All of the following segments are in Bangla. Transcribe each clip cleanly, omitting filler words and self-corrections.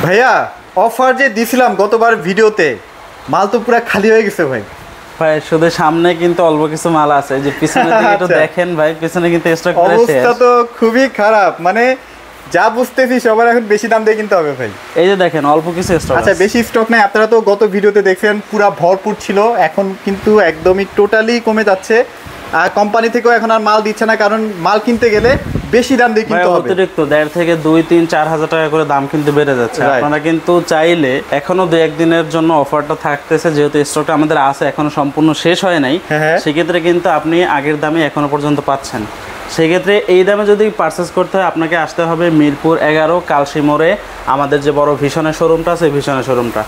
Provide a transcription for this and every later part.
ভাইয়া অফার যে দিছিলাম গতবার ভিডিওতে, মাল তো পুরো খালি হয়ে গেছে ভাই। ভাই শুধু সামনে কিন্তু অল্প কিছু মাল আছে, যে পিছনের দিকে একটু দেখেন ভাই, পিছনে কিন্তু স্টক করে শেষ। অবস্থা তো খুবই খারাপ, মানে যা বুঝতেছি সবার এখন বেশি দাম দিয়ে কিনতে হবে ভাই। এই যে দেখেন অল্প কিছু স্টক আচ্ছা, বেশি স্টক নাই। আপনারা তো গত ভিডিওতে দেখছেন পুরা ভরপুর ছিল, এখন কিন্তু একদমই টোটালি কমে যাচ্ছে। আর কোম্পানি থেকেও এখন আর মাল দিচ্ছে না, কারণ মাল কিনতে গেলে বেশি দাম দিয়ে কিনতে হবে। অতিরিক্ত 1.5 থেকে 2-3-4 হাজার টাকা করে দাম কিন্তু বেড়ে যাচ্ছে। আপনারা কিন্তু চাইলে এখনো 2-1 দিনের জন্য অফারটা থাকতেছে, যেহেতু স্টকটা আমাদের আছে, এখনো সম্পূর্ণ শেষ হয় নাই। সেক্ষেত্রে কিন্তু আপনি আগের দামে এখনো পর্যন্ত পাচ্ছেন। সেক্ষেত্রে এই দামে যদি পারচেস করতে হয়, আপনাকে আসতে হবে মিরপুর 11 কালশি মোড়ে আমাদের যে বড় ভিশনের শোরুমটা আছে, ভিশনের শোরুমটা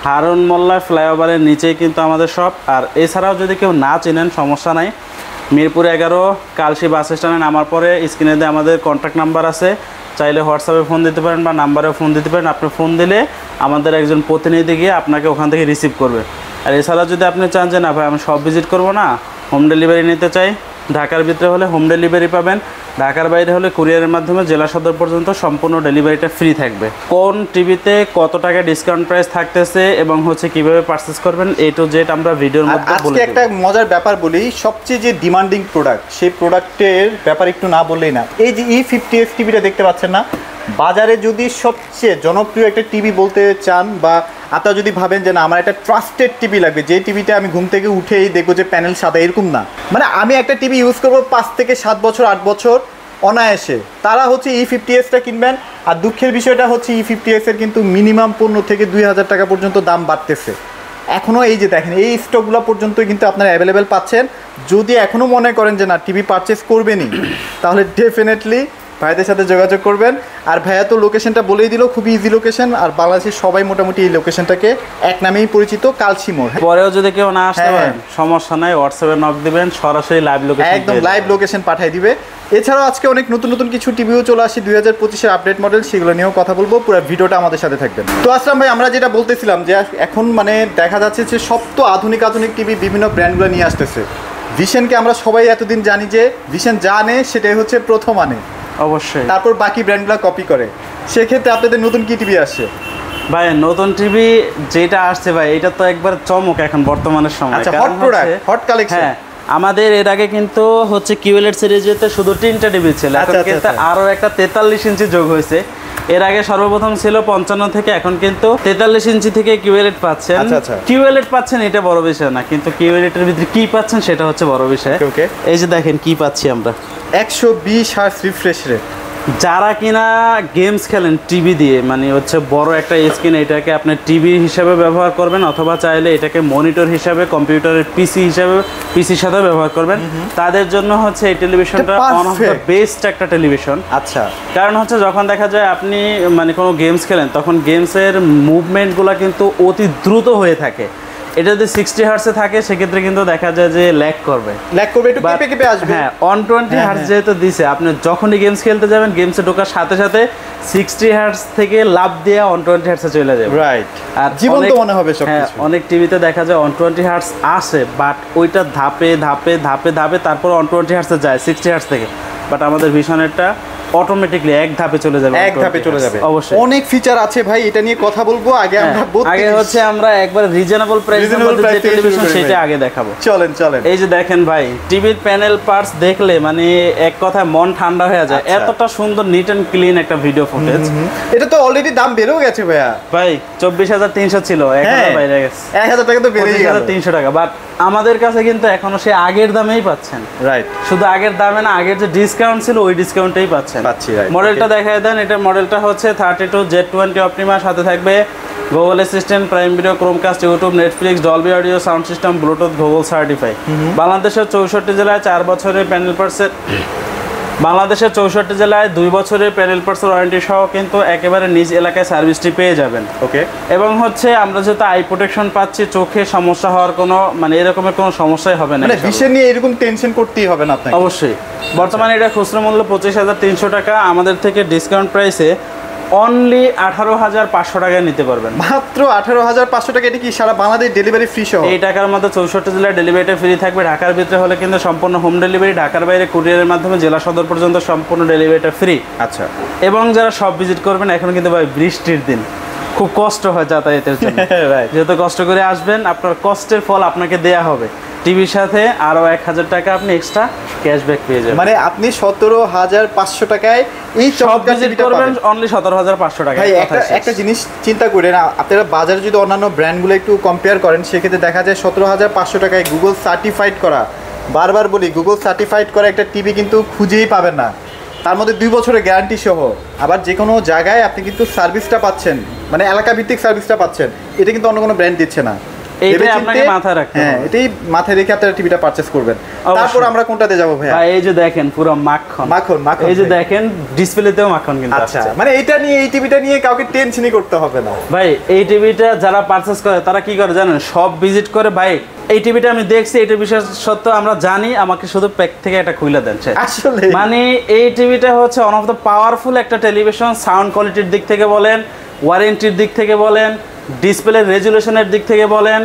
হারুন মোল্লা ফ্লাইওভারের নিচেই কিন্তু আমাদের শপ। আর এছাড়াও যদি কেউ না চেনেন সমস্যা নাই, মিরপুর 11 কালশি বাস স্ট্যান্ডে নামার পরে স্ক্রিনে দিয়ে আমাদের কন্ট্যাক্ট নাম্বার আছে, চাইলে হোয়াটসঅ্যাপে ফোন দিতে পারেন বা নাম্বারেও ফোন দিতে পারেন। আপনি ফোন দিলে আমাদের একজন প্রতিনিধি গিয়ে আপনাকে ওখান থেকে রিসিভ করবে। আর এছাড়া যদি আপনি চান যে না ভাই আমি সব ভিজিট করবো না, হোম ডেলিভারি নিতে চাই, ঢাকার ভিতরে হলে হোম ডেলিভারি পাবেন, ঢাকার বাইরে হলে কুরিয়ারের মাধ্যমে জেলা সদর পর্যন্ত সম্পূর্ণ ডেলিভারিটা ফ্রি থাকবে। কোন টিভিতে কত টাকা ডিসকাউন্ট প্রাইস থাকতেছে এবং হচ্ছে কিভাবে পারচেজ করবেন, A to Z আমরা ভিডিওর মধ্যে বলে দেব। আজকে একটা মজার ব্যাপার বলি, সবচেয়ে যে ডিমান্ডিং প্রোডাক্ট, সেই প্রোডাক্টের ব্যাপার একটু না বললেই না। এই যে E50s টিভিটা দেখতে পাচ্ছেন না, বাজারে যদি সবচেয়ে জনপ্রিয় একটা টিভি বলতে চান, বা আপনারা যদি ভাবেন যে না আমার একটা ট্রাস্টেড টিভি লাগবে, যে টিভিটা আমি ঘুম থেকে উঠেই দেখবো যে প্যানেল সাদা, এরকম না। মানে আমি একটা টিভি ইউজ করবো 5 থেকে 7 বছর 8 বছর অনায়াসে, তারা হচ্ছে E50sটা কিনবেন। আর দুঃখের বিষয়টা হচ্ছে E50s এর কিন্তু মিনিমাম 15 থেকে 2000 টাকা পর্যন্ত দাম বাড়তেছে এখনও। এই যে দেখেন, এই স্টকগুলো পর্যন্ত কিন্তু আপনারা অ্যাভেলেবেল পাচ্ছেন। যদি এখনও মনে করেন যে না টিভি পারচেস করবেনই, তাহলে ডেফিনেটলি ভাইদের সাথে যোগাযোগ করবেন। আর ভাইয়া তো লোকেশনটা বলেই দিল, খুবই ইজি লোকেশন। আর বাংলাদেশের সবাই মোটামুটি এই লোকেশনটাকে এক নামেই পরিচিত, কালশি মোড়। পরেও যদি কেউ না আসতে পারেন সমস্যা নাই, হোয়াটসঅ্যাপে নক দিবেন, সরাসরি লাইভ লোকেশন, একদম লাইভ লোকেশন পাঠিয়ে দিবে। এছাড়াও আজকে অনেক নতুন নতুন কিছু টিভিও চলে আসে 2025-এর আপডেট মডেল, সেগুলো নিয়েও কথা বলবো। পুরো ভিডিওটা আমাদের সাথে থাকবেন। তো আসলাম ভাই, আমরা যেটা বলতেছিলাম যে এখন মানে দেখা যাচ্ছে যে সব তো আধুনিক টিভি বিভিন্ন ব্র্যান্ডগুলো নিয়ে আসতেছে। ভিশনকে আমরা সবাই এতদিন জানি যে ভিশন জানে সেটাই হচ্ছে প্রথম আনে, অবশ্যই, তারপর বাকি ব্র্যান্ডগুলো কপি করে। সেক্ষেত্রে আপনাদের নতুন কি টিভি আসছে ভাই? নতুন টিভি যেটা আসছে ভাই, এটা তো একবার চমক এখন বর্তমানের সময়। আচ্ছা, হট প্রোডাক্ট, হট কালেকশন। হ্যাঁ, আমাদের এর আগে কিন্তু হচ্ছে কিউএলএড সিরিজেতে শুধু 3টা টিভি ছিল, এখন কিন্তু আরো একটা 43 ইঞ্চি যোগ হয়েছে। এর আগে সর্বপ্রথম ছিল 55 থেকে, এখন কিন্তু 43 ইঞ্চি থেকে কিউএলএড পাচ্ছেন। কিউএলএড পাচ্ছেন এটা বড় বিষয় না, কিন্তু কিউএলএড এর ভিতরে কি পাচ্ছেন সেটা হচ্ছে বড় বিষয়। এই যে দেখেন কি পাচ্ছি আমরা, 120 হার্জ রিফ্রেশ রেট। যারা কিনা গেমস খেলেন টিভি দিয়ে, মানে হচ্ছে বড় একটা স্ক্রিন, এটাকে আপনি টিভি হিসাবে ব্যবহার করবেন, অথবা চাইলে এটাকে মনিটর হিসাবে, কম্পিউটারের পিসি হিসাবে, পিসির সাথে ব্যবহার করবেন, তাদের জন্য হচ্ছে এই টেলিভিশনটা ওয়ান অফ দ্য বেস্ট একটা টেলিভিশন। আচ্ছা, কারণ হচ্ছে যখন দেখা যায় আপনি মানে কোনো গেমস খেলেন, তখন গেমসের মুভমেন্টগুলো কিন্তু অতি দ্রুত হয়ে থাকে। এটা যদি 60 হার্টসে থাকে সেক্ষেত্রে কিন্তু দেখা যায় যে ল্যাগ করবে, একটু কেঁপে কেঁপে আসবে। হ্যাঁ, 120 হার্টস যেহেতু দিছে, আপনি যখনই গেমস খেলতে যাবেন, গেমসে ঢোকার সাথে সাথে 60 হার্টস থেকে লাভ দিয়ে 120 হার্টসে চলে যাবে। রাইট, আর জীবন্ত মনে হবে সব। হ্যাঁ, অনেক টিভিতে দেখা যায় 120 হার্টস আসে, বাট ওইটা ধাপে ধাপে ধাপে ধাপে তারপর 120 হার্টসে যায় 60 হার্টস থেকে। বাট আমাদের ভিশনেরটা অটোমেটিকলি এক ধাপে চলে যাবে, অবশ্যই। অনেক ফিচার আছে ভাই, এটা নিয়ে কথা বলবো। আগে হচ্ছে আমরা একবার রিজনেবল প্রাইসের মধ্যে যে টেলিভিশন সেটা আগে দেখাবো। চলেন। এই যে দেখেন ভাই, টিভির প্যানেল পার্টস দেখলে মানে এক কথায় মন ঠান্ডা হয়ে যায়। এতটা সুন্দর নিট এন্ড ক্লিন একটা ভিডিও ফুটেজ। এটা তো অলরেডি দাম বেড়েও গেছে ভাইয়া। ভাই 24,300 ছিল, 1000 বাইরে গেছে, 1000 টাকা তো বেড়ে গেল, 300 টাকা। বাট আমাদের কাছে কিন্তু এখনো সে আগের দামেই পাচ্ছেন। রাইট, শুধু আগের দামে না, আগের যে ডিসকাউন্ট ছিল ওই ডিসকাউন্টেই পাচ্ছেন। মডেলটা দেখায় দেন। এটা মডেলটা হচ্ছে 32Z20 অপটিমা, সাথে থাকবে Google Assistant, Prime Video, Chromecast, YouTube, Netflix, Dolby audio, sound system, Bluetooth, Google certify. বাংলাদেশের 64 জেলায় 4 বছরের প্যানেল পার্সের, বাংলাদেশের 64 জেলায় 2 বছরের প্যানেল পার্সের ওয়ারেন্টি সহ কিন্তু একেবারে নিজ এলাকায় সার্ভিসটি পেয়ে যাবেন। ওকে, এবং হচ্ছে আমরা যেহেতু আই প্রোটেকশন পাচ্ছি, চোখে সমস্যা হওয়ার কোনো মানে এরকমের কোনো সমস্যাই হবে না। বিষয় নিয়ে এরকম টেনশন করতেই হবে না আপনাকে। অবশ্যই। বর্তমানে এটা খুচরা মূল্য 25,300 টাকা, আমাদের থেকে ডিসকাউন্ট প্রাইসে অনলি 18,500 টাকায় নিতে পারবেন। মাত্র 18,500 টাকা। এটা কি সারা বাংলাদেশ ডেলিভারি ফ্রি সহ? এই টাকার মধ্যে 64 জেলায় ডেলিভারিটা ফ্রি থাকবে। ঢাকার ভিতরে হলে কিন্তু সম্পূর্ণ হোম ডেলিভারি, ঢাকার বাইরে কুরিয়ারের মাধ্যমে জেলা সদর পর্যন্ত সম্পূর্ণ ডেলিভারিটা ফ্রি। আচ্ছা, এবং যারা সব ভিজিট করবেন, এখন কিন্তু ভাই বৃষ্টির দিন, খুব কষ্ট হয় যাতায়াতের জন্য। যেহেতু কষ্ট করে আসবেন, আপনার কষ্টের ফল আপনাকে দেয়া হবে। টিভির সাথে আরো 1000 টাকা আপনি এক্সট্রা ক্যাশব্যাক পেয়ে যাবেন। মানে আপনি 17,500 টাকায় এই সব ভিজিট করবেন অনলি 17,500 টাকা। ভাই একটা জিনিস চিন্তা করেন, আপনারা বাজারে যদি অন্যান্য ব্র্যান্ডগুলো একটু কম্পেয়ার করেন, সেক্ষেত্রে দেখা যায় 17,500 টাকায় গুগল সার্টিফাইড করা, বারবার বলি গুগল সার্টিফাইড করা একটা টিভি কিন্তু খুঁজেই পাবেন না, তার মধ্যে 2 বছরের গ্যারান্টি সহ। আবার যে কোনো জায়গায় আপনি কিন্তু সার্ভিসটা পাচ্ছেন, মানে এলাকা ভিত্তিক সার্ভিসটা পাচ্ছেন, এটা কিন্তু অন্য কোনো ব্র্যান্ড দিচ্ছে না। এইটাই আপনাকে মাথায় রাখতে হবে। হ্যাঁ, এটাই মাথায় রেখে আপনারা টিভিটা পারচেজ করবেন। তারপর আমরা কোনটাতে যাব ভাই? ভাই এই যে দেখেন পুরো মাখন মাখন মাখন, এই যে দেখেন ডিসপ্লেতেও মাখন কিন্তু আচ্ছা, মানে এটা নিয়ে, এই টিভিটা নিয়ে কাউকে টেনশনই করতে হবে না ভাই। এই টিভিটা যারা পারচেজ করে তারা কি করে জানেন, সব ভিজিট করে, ভাই এই টিভিটা আমি দেখছি, এটা বিশেষ সত্য আমরা জানি, আমাকে শুধু প্যাক থেকে এটা খুলে দেন। আসলে মানে এই টিভিটা হচ্ছে ওয়ান অফ দ্য পাওয়ারফুল একটা টেলিভিশন। সাউন্ড কোয়ালিটির দিক থেকে বলেন, ওয়ারেন্টির দিক থেকে বলেন, ডিসপ্লে রেজুলেশনের দিক থেকে বলেন,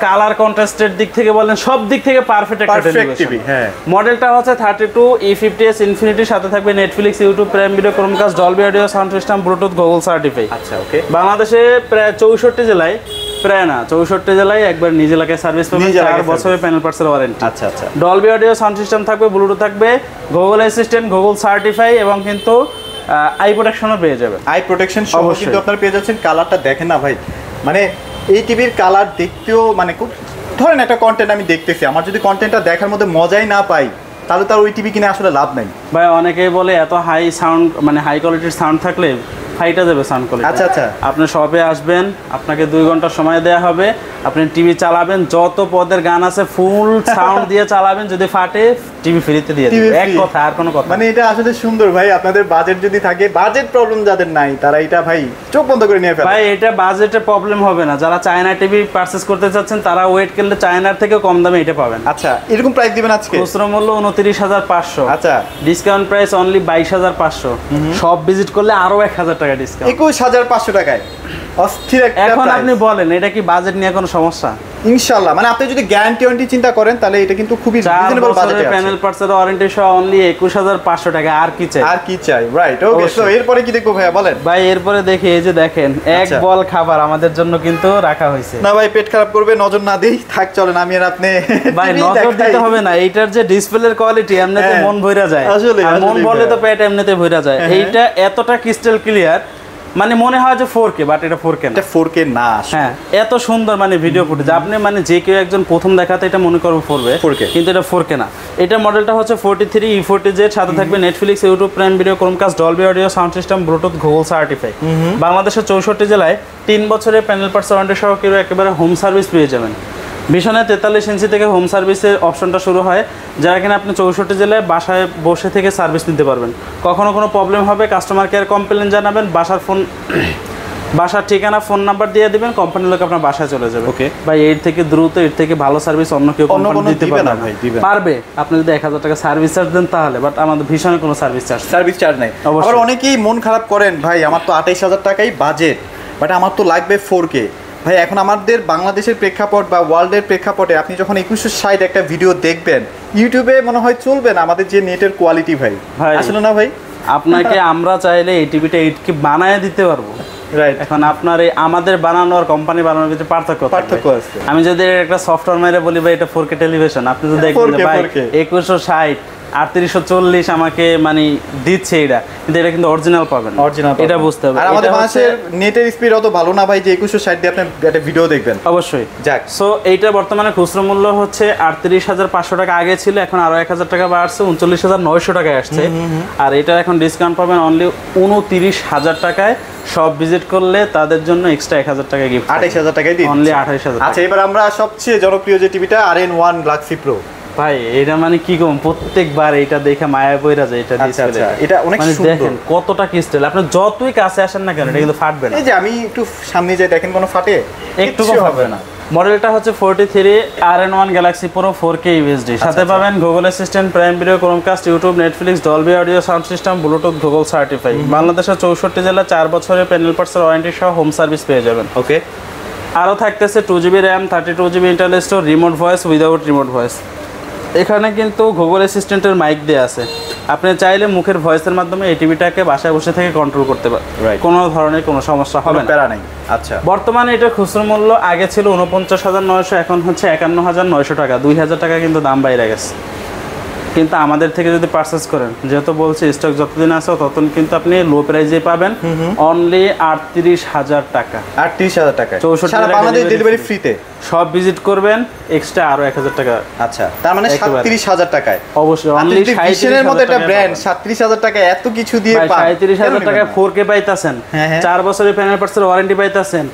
কালার কন্ট্রাস্টের দিক থেকে বলেন, সব দিক থেকে পারফেক্ট একটা টেলিভিশন। হ্যাঁ, মডেলটা হচ্ছে 32E50s ইনফিনিটি, সাথে থাকবে Netflix, YouTube, prime Video, Chromecast, Dolby audio sound system, Bluetooth, Google certify. আচ্ছা, ওকে। বাংলাদেশে প্রায় 64 জেলায়, প্রায় না 64 জেলায় একবার নিজ এলাকায় সার্ভিস পাবেন, 4 বছরের প্যানেল পার্টসের ওয়ারেন্টি। আচ্ছা আচ্ছা। ডলবি অডিও সাউন্ড সিস্টেম থাকবে, ব্লুটুথ থাকবে, গুগল অ্যাসিস্ট্যান্ট, গুগল সার্টিফাই, এবং কিন্তু আই প্রোটেকশনও পেয়ে যাবেন। আই প্রোটেকশন সহ কিন্তু আপনারা পেয়ে যাচ্ছেন। কালারটা দেখেন না ভাই, মানে এই টিভির কালার দেখতেও, মানে খুব, ধরেন একটা কন্টেন্ট আমি দেখতেছি, আমার যদি কন্টেন্টটা দেখার মধ্যে মজাই না পাই, তাহলে তার ওই টিভি কিনে আসলে লাভ নাই ভাই। অনেকেই বলে এত হাই সাউন্ড, মানে হাই কোয়ালিটির সাউন্ড থাকলে ফাইটা যাবে সাউন্ড কোয়ালিটি। আচ্ছা আচ্ছা। আপনি শপে আসবেন, আপনাকে 2 ঘন্টা সময় দেওয়া হবে, আপনি টিভি চালাবেন, যত পদের গান আছে ফুল সাউন্ড দিয়ে চালাবেন, যদি ফাটে টিভি ফ্রিতে দিয়ে দিবেন, এক কথা, আর কোনো কথা। মানে এটা আসলে সুন্দর ভাই। আপনাদের বাজেট যদি থাকে, বাজেট প্রবলেম যাদের নাই, তারা এটা ভাই চোখ বন্ধ করে নিয়ে ফেলে। ভাই এটা বাজেটের প্রবলেম হবে না। যারা চায়না টিভি পারচেজ করতে চাচ্ছেন তারা ওয়েট করলে চায়নার থেকে কম দামে এটা পাবেন। আচ্ছা, এরকম প্রাইস দিবেন আজকে? খুচরা মূল্য 29,500। আচ্ছা, ডিসকাউন্ট প্রাইস অনলি 22,500। সব ভিজিট করলে আরো 1,000 টাকা ডিসকাউন্ট, 21,500 টাকায় অস্থির একটা। এখন আপনি বলেন এটা কি বাজেট নিয়ে কোনো সমস্যা? ইনশাআল্লাহ, মানে আপনি যদি গ্যারান্টি ওয়ারেন্টি চিন্তা করেন, তাহলে এটা কিন্তু খুবই রিজনেবল বাজেটে আছে। প্যানেল পার্টসের ওয়ারেন্টি সহ অনলি 21,500 টাকা। আর কি চাই? আর কি চাই, রাইট। ওকে, সো এরপরে কি দেখবো ভাইয়া, বলেন ভাই। এরপরে দেখি, এই যে দেখেন এক বল খাবার আমাদের জন্য কিন্তু রাখা হয়েছে। না ভাই, পেট খারাপ করবে, নজর না দেই, থাক চলেন আমি আর আপনি। ভাই নজর দিতে হবে না, এইটার যে ডিসপ্লের কোয়ালিটি এমনিতে মন ভইরা যায়। আসলে মন বললে তো পেট এমনিতে ভইরা যায়। এইটা এতটা ক্রিস্টাল ক্লিয়ার, মানে মনে হয় যে 4K, বাট এটা 4K না। এটা 4K না। হ্যাঁ, এত সুন্দর মানে ভিডিও ফুটেজ, আপনি মানে যে কেউ একজন প্রথম দেখাতে এটা মনে করবে 4K, কিন্তু এটা 4K না। এটা মডেলটা হচ্ছে 43E40Z, সাথে থাকবে Netflix, YouTube, prime Video, Chromecast, Dolby audio sound system, Bluetooth, Google certify. বাংলাদেশের 64 জেলায় 3 বছরের প্যানেল পার্টস ওয়ারেন্টি সহ কেউ একেবারে হোম সার্ভিস পেয়ে যাবেন। ভীষণে 43 ইঞ্চি থেকে হোম সার্ভিসের অপশনটা শুরু হয়, যারা কিনা আপনি 64 জেলায় বাসায় বসে থেকে সার্ভিস নিতে পারবেন। কখনো কোনো প্রবলেম হবে কাস্টমার কেয়ার কমপ্লেন জানাবেন, বাসার ঠিকানা, ফোন নাম্বার দিয়ে দিবেন, কোম্পানির লোক আপনার বাসায় চলে যাবে। ওকে ভাই, এর থেকে দ্রুত, এর থেকে ভালো সার্ভিস অন্য কেউ কোম্পানি দিতে পারবে না ভাই। পারবে আপনি যদি 1000 টাকা সার্ভিস চার্জ দেন তাহলে, বাট আমাদের ভীষণ কোনো সার্ভিস চার্জ নাই। আবার অনেকেই মন খারাপ করেন, ভাই আমার তো 28,000 টাকাই বাজেট, বাট আমার তো লাগবে 4K। ভাই এখন আমাদের বাংলাদেশের প্রেক্ষাপট বা ওয়ার্ল্ডের প্রেক্ষাপটে আপনি যখন 2160 একটা ভিডিও দেখবেন, ইউটিউবে মনে হয় চলবে না আমাদের যে নেটের কোয়ালিটি। ভাই আসলে না ভাই, আপনাকে আমরা চাইলে এই টিভিটা 8K বানায় দিতে পারবো। রাইট। এখন আপনার এই আমাদের বানানো আর কোম্পানি বানানোর ভিতরে পার্থক্য আছে। আমি যদি একটা সফটওয়্যার মেরে বলি ভাই এটা 4K টেলিভিশন, আপনি তো দেখবেন ভাই 2160 3840 আমাকে মানে দিচ্ছে এটা, কিন্তু এটা কিন্তু অরিজিনাল পাবেন, এটা বুঝতে হবে। আর আমাদের বাংলাদেশের নেটের স্পিড অত ভালো না ভাই যে 2160 দিয়ে আপনি একটা ভিডিও দেখবেন। অবশ্যই। যাক, সো এইটা বর্তমানে খুচরা মূল্য হচ্ছে 38,500 টাকা, আগে ছিল, এখন আরো 1000 টাকা বাড়ছে, 39,900 টাকায় আসছে। আর এটা এখন ডিসকাউন্ট পাবেন অনলি 29,000 টাকায়। সব ভিজিট করলে তাদের জন্য এক্সট্রা 1000 টাকা গিফট, 28,000 টাকায় দিই, অনলি 28,000। আচ্ছা, এবার আমরা সবচেয়ে জনপ্রিয় যে টিভিটা RN1 Galaxy Pro। ভাই এটা মানে কি কম, প্রত্যেকবার এটা দেখে মায়া পড়া যায়। এটা ডিসপ্লে, এটা অনেক সুন্দর, দেখেন কতটা ক্রিস্টাল। আপনি যতই কাছে আসেন না কেন এটা কিন্তু ফাটবে না। এই যে আমি একটু সামনে যাই, দেখেন কোনো ফাটে একটুও হবে না। মডেলটা হচ্ছে 43 RN1 Galaxy Pro 4K UHD, সাথে পাবেন Google Assistant, Prime Video, Chromecast, YouTube, Netflix, Dolby audio sound system, Bluetooth, Google certify. বাংলাদেশের 64 জেলা 4 বছরের প্যানেল পার্টসের ওয়ারেন্টি সহ হোম সার্ভিস পেয়ে যাবেন। ওকে। আরও থাকতেছে 2GB RAM, 32GB internal store, remote voice, without remote voice. এখানে কিন্তু গুগল অ্যাসিস্ট্যান্টের মাইক দেওয়া আছে। আপনি চাইলে মুখের ভয়েসের মাধ্যমে এই টিভিটাকে বাসায় বসে থেকে কন্ট্রোল করতে পারেন, কোনো ধরনের কোনো সমস্যা হবে না, প্যারা নাই। আচ্ছা, বর্তমানে এটা খুচরো মূল্য আগে ছিল 49,900, এখন হচ্ছে 51,900 টাকা, 2,000 টাকা কিন্তু দাম বাইরে গেছে। কিন্তু আমাদের থেকে যদি পারচেস করেন, যেহেতু বলছি স্টক যতদিন আছে ততদিন কিন্তু আপনি লো প্রাইসে পাবেন, অনলি 38,000 টাকা। 38,000 টাকা 64 সারা বাংলাদেশ ডেলিভারি ফ্রিতে। সব ভিজিট করবেন, এক্সট্রা আরো 1,000 টাকা। আচ্ছা, তার মানে 37,000 টাকায় অবশ্যই অনলি 37,000 মধ্যে একটা ব্র্যান্ড 37,000 টাকা এত কিছু দিয়ে পান। 37,000 টাকা 4K পাইতাছেন, 4 বছরের প্যানেল পার্টসের ওয়ারেন্টি পাইতাছেন,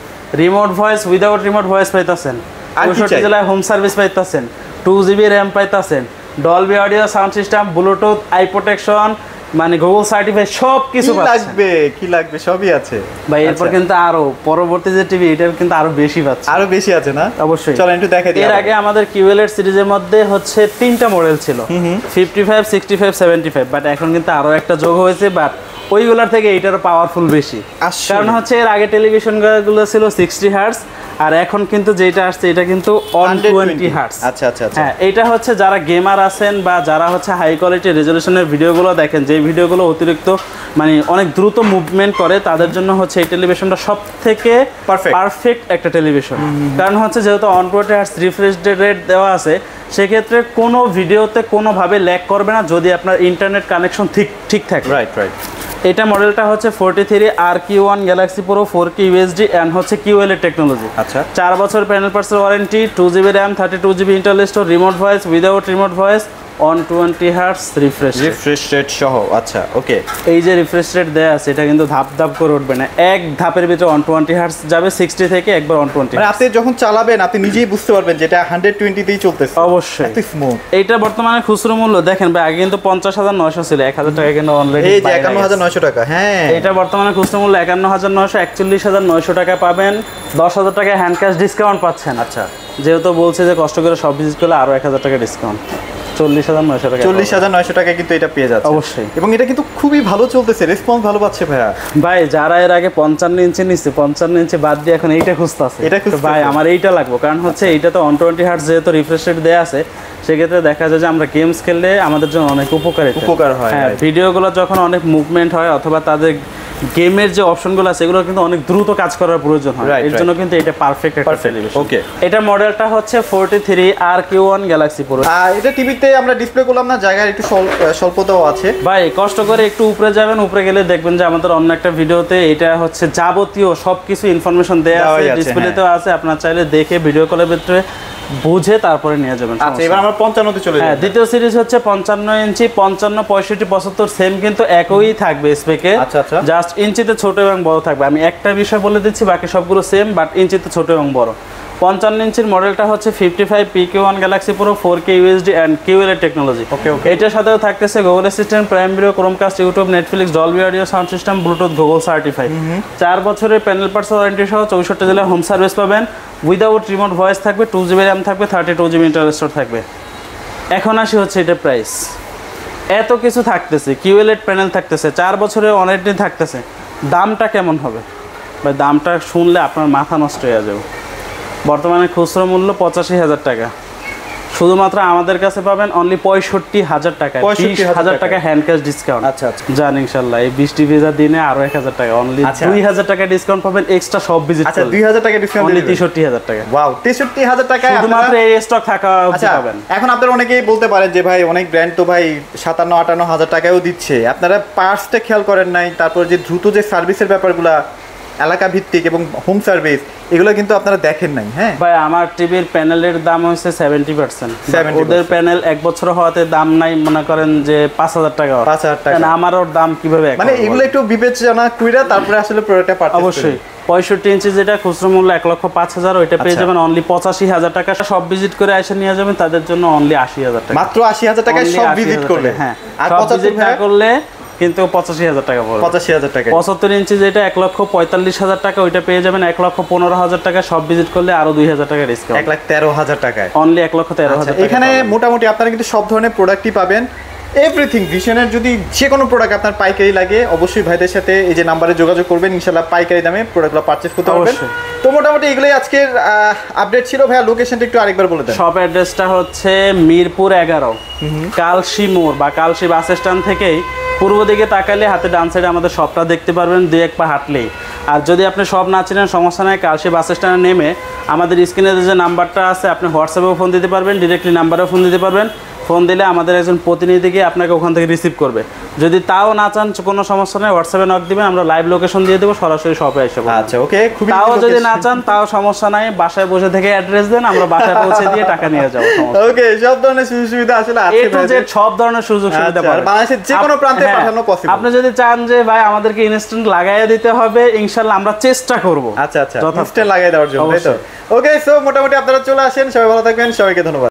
remote voice without remote voice পাইতাছেন, 65 জেলায় হোম সার্ভিস পাইতাছেন, 2GB RAM পাইতাছেন, Dolby audio sound system, Bluetooth, eye protection, মানে গুগল সার্টিফাইড সব কিছু পাচ্ছেন। কি লাগবে সবই আছে ভাই। এরপর কিন্তু আরো পরবর্তী যে টিভি এটা কিন্তু আরো বেশি পাচ্ছে, আরো বেশি আছে না? অবশ্যই, চলেন একটু দেখাই দিই। এর আগে আমাদের কিউএলএড সিরিজের মধ্যে হচ্ছে 3টা মডেল ছিল, 55, 65, 75, বাট এখন কিন্তু আরো একটা যোগ হয়েছে, বাট ওইগুলোর থেকে এইটার পাওয়ারফুল বেশি। কারণ হচ্ছে এর আগে টেলিভিশন গুলো ছিল 60 হার্টজ, আর এখন কিন্তু যেটা আসছে এটা কিন্তু 120 হার্টজ। আচ্ছা আচ্ছা আচ্ছা, হ্যাঁ, এটা হচ্ছে যারা গেমার আছেন বা যারা হচ্ছে হাই কোয়ালিটি রেজলিউশনের ভিডিওগুলো দেখেন, যে ভিডিওগুলো অতিরিক্ত মানে অনেক দ্রুত মুভমেন্ট করে, তাদের জন্য হচ্ছে এই টেলিভিশনটা সব থেকে পারফেক্ট একটা টেলিভিশন। কারণ হচ্ছে যেহেতু 120 হার্টজ রিফ্রেশ রেট দেওয়া আছে, সেক্ষেত্রে কোনো ভিডিওতে কোনোভাবে ল্যাগ করবে না যদি আপনার ইন্টারনেট কানেকশন ঠিক থাকে। Right right. এটা মডেলটা হচ্ছে 43 RQ1 Galaxy Pro 4K UHD and হচ্ছে QLED টেকনোলজি। আচ্ছা, 4 বছর প্যানেল পার্টসের warranty, 2GB RAM, 32GB internal store, remote voice without remote voice, 120 hertz refresh rate সহ। আচ্ছা, ওকে। এই যে রিফ্রেশ রেট দেয়া আছে, এটা কিন্তু ধাপ ধাপ করে উঠবে না, এক ধাপের ভিতরে 120 হার্টজ যাবে, 60 থেকে একবার 120। মানে আপনি যখন চালাবেন আপনি নিজেই বুঝতে পারবেন যেটা 120 তেই চলতেছে। অবশ্যই, এত স্মুথ। এইটা বর্তমানে খুচরো মূল্য দেখেন ভাই, আগে কিন্তু 50,900 ছিল, 1,000 টাকা কিন্তু অলরেডি এই যে 51,900 টাকা। হ্যাঁ, এটা বর্তমানে খুচরো মূল্য 51,900, 41,900 টাকা পাবেন, 10,000 টাকা হ্যান্ড ক্যাশ ডিসকাউন্ট পাচ্ছেন। আচ্ছা, যেহেতু বলছে যে কষ্ট করে সব ভিজিট করলে আরো 1,000 টাকা ডিসকাউন্ট, 40,900 টাকা। 40,900 টাকায় কিন্তু এটা পেয়ে যাচ্ছে। অবশ্যই, এবং এটা কিন্তু খুবই ভালো চলতেছে, রেসপন্স ভালো পাচ্ছে ভাইয়া। ভাই যারা এর আগে 55 ইঞ্চি নিচ্ছে, 55 ইঞ্চি বাদ দিয়ে এখন এইটা খুঁজতেছে, এটা খুঁজতেছে। ভাই আমার এইটা লাগবে, কারণ হচ্ছে এইটা তো 120 হার্টজ যেহেতু রিফ্রেশ রেট দেয়া আছে, সেক্ষেত্রে দেখা যায় যে আমরা গেমস খেললে আমাদের জন্য অনেক উপকার হয়। হ্যাঁ, ভিডিওগুলো যখন অনেক মুভমেন্ট হয় অথবা তাদের গেমের যে অপশনগুলো আছে এগুলো কিন্তু অনেক দ্রুত কাজ করার প্রয়োজন হয়, এর জন্য কিন্তু এটা পারফেক্ট একটা টেলিভিশন। ওকে, এটা মডেলটা হচ্ছে 43 RQ1 গ্যালাক্সি প্রো। এটা টিভিতে আমরা ডিসপ্লে করলাম না, জায়গার একটু স্বল্পতাও আছে। ভাই কষ্ট করে একটু উপরে যাবেন, উপরে গেলে দেখবেন যে আমাদের অন্য একটা ভিডিওতে এটা হচ্ছে যাবতীয় সবকিছু ইনফরমেশন দেয়া আছে, ডিসপ্লেতেও আছে, আপনারা চাইলে দেখে ভিডিও কলের ভিতরে বুঝে তারপরে নিয়ে যাবেন। আচ্ছা, এবার আমরা 55 তে চলে যাই। হ্যাঁ, দ্বিতীয় সিরিজ হচ্ছে 55 ইঞ্চি, 55, 65, 75 সেম কিন্তু একই থাকবে স্পেকে। আচ্ছা আচ্ছা, জাস্ট ইঞ্চিতে ছোট এবং বড় থাকবে। আমি একটা বিষয় বলে দিচ্ছি, বাকি সবগুলো সেম, বাট ইঞ্চিতে ছোট এবং বড়। 55 ইঞ্চির মডেলটা হচ্ছে 55 PQ1 Galaxy Pro 4K UHD and QLED technology. Okay okay. এটার সাথেও থাকতেছে Google Assistant, Prime Video, Chromecast, YouTube, Netflix, Dolby audio sound system, Bluetooth, Google certified. 4 বছরের প্যানেল পার্টস ওয়ারেন্টি সহ 64 জেলায় হোম সার্ভিস পাবেন, উইদাউট রিমোট ভয়েস থাকবে, 2GB RAM থাকবে, 32GB ইন্টারনাল স্টোর থাকবে। এখন আসি হচ্ছে এটা প্রাইস, এত কিছু থাকতেছে, QLED প্যানেল থাকতেছে, 4 বছরের ওয়ারেন্টি থাকতেছে, দামটা কেমন হবে ভাই? দামটা শুনলে আপনার মাথা নষ্ট হয়ে যাবে। বর্তমানে খুচরো মূল্য 85,000 টাকা, শুধুমাত্র আমাদের কাছে পাবেন অনলি 65,000 টাকা, 20,000 টাকা হ্যান্ড ক্যাশ ডিসকাউন্ট। আচ্ছা আচ্ছা, জান ইনশাআল্লাহ এই বৃষ্টি ভেজা দিনে আরো 1,000 টাকা, অনলি 2,000 টাকা ডিসকাউন্ট পাবেন এক্সট্রা সব ভিজিট। আচ্ছা, 2,000 টাকা ডিসকাউন্ট, অনলি 63,000 টাকা। ওয়াও, 63,000 টাকা শুধুমাত্র এই স্টক থাকা অবধি পাবেন। এখন আপনারা অনেকেই বলতে পারেন যে ভাই অনেক ব্র্যান্ড তো ভাই 57-58,000 টাকাও দিচ্ছে, আপনারা পার্টসটা খেয়াল করেন নাই, তারপর যে দ্রুত যে সার্ভিসের ব্যাপারগুলা এলাকা ভিত্তিক এবং হোম সার্ভিস, এগুলো কিন্তু আপনারা দেখেন নাই। হ্যাঁ ভাই, আমার টিভির প্যানেলের দাম হচ্ছে 70%, ওদের প্যানেল 1 বছর হওয়াতে দাম নাই, মনে করেন যে 5,000 টাকা, 5,000 টাকা, আমারও দাম কিভাবে, মানে এগুলো একটু বিবেচনা কইরা তারপরে আসলে প্রোডাক্টটা পারচেজ। অবশ্যই 65 ইঞ্চি যেটা খুচরো মূল্য 1,05,000, ওইটা পেয়ে যাবেন অনলি 85,000 টাকা। সব ভিজিট করে এসে নিয়ে যাবেন, তাদের জন্য অনলি 80,000 টাকা, মাত্র 80,000 টাকায় সব ভিজিট করলে। হ্যাঁ, আর সব ভিজিট না করলে কিন্তু 85,000 টাকা পড়বে। 85,000 টাকা। 75 ইঞ্চি যেটা 1,45,000 টাকা, ওইটা পেয়ে যাবেন 1,15,000 টাকা, সব ভিজিট করলে আরো 2,000 টাকা ডিসকাউন্ট, 1,13,000 টাকায়, অনলি 1,13,000 টাকা। এখানে মোটামুটি আপনারা কিন্তু সব ধরনের প্রোডাক্টই পাবেন। এভরিথিং ভিশনের যদি যে কোনো প্রোডাক্ট আপনার পাইকারি লাগে অবশ্যই ভাইদের সাথে এই যে নাম্বারে যোগাযোগ করবেন, ইনশাআল্লাহ পাইকারি দামে প্রোডাক্টগুলো পারচেজ করতে পারবেন। তো মোটামুটি এগুলোই আজকের আপডেট ছিল। ভাইয়া লোকেশনটা একটু আরেকবার বলে দেন। শপ অ্যাড্রেসটা হচ্ছে মিরপুর 11, কালশি মোড় বা কালশি বাস স্ট্যান্ড থেকেই পূর্ব দিকে তাকালে হাতে ডান সাইডে আমাদের শপটা দেখতে পারবেন, 2-1 পা হাঁটলেই। আর যদি আপনি শপ না চিনেন সমস্যা নাই, কালশি বাস স্ট্যান্ডে নেমে আমাদের স্ক্রিনে যে নাম্বারটা আছে আপনি হোয়াটসঅ্যাপেও ফোন দিতে পারবেন, ডিরেক্টলি নাম্বারেও ফোন দিতে পারবেন। ফোন দিলে আমাদের একজন প্রতিনিধি গিয়ে আপনাকে ওখান থেকে রিসিভ করবে। যদি তাও না চান কোনো সমস্যা নেই, হোয়াটসঅ্যাপে নক দিবেন, আমরা লাইভ লোকেশন দিয়ে দেবো, সরাসরি শপে এসে। আচ্ছা ওকে, খুবই তাও যদি না চান তাও সমস্যা নাই, বাসায় বসে থেকে অ্যাড্রেস দেন, আমরা বাসায় পৌঁছে দিয়ে টাকা নিয়ে যাবো। ওকে, সব ধরনের সুযোগ সুবিধা আসলে আছে, A to Z সব ধরনের সুযোগ সুবিধা পাবেন। বাংলাদেশের যে কোনো প্রান্তে পাঠানো পসিবল। আপনি যদি চান যে ভাই আমাদেরকে ইনস্ট্যান্ট লাগাইয়া দিতে হবে, ইনশাআল্লাহ আমরা চেষ্টা করব। আচ্ছা ইনস্ট্যান্ট লাগাই দেওয়ার জন্য, তাই তো? ওকে, সো মোটামুটি আপনারা চলে আসেন, সবাই ভালো থাকবেন, সবাইকে ধন্যবাদ।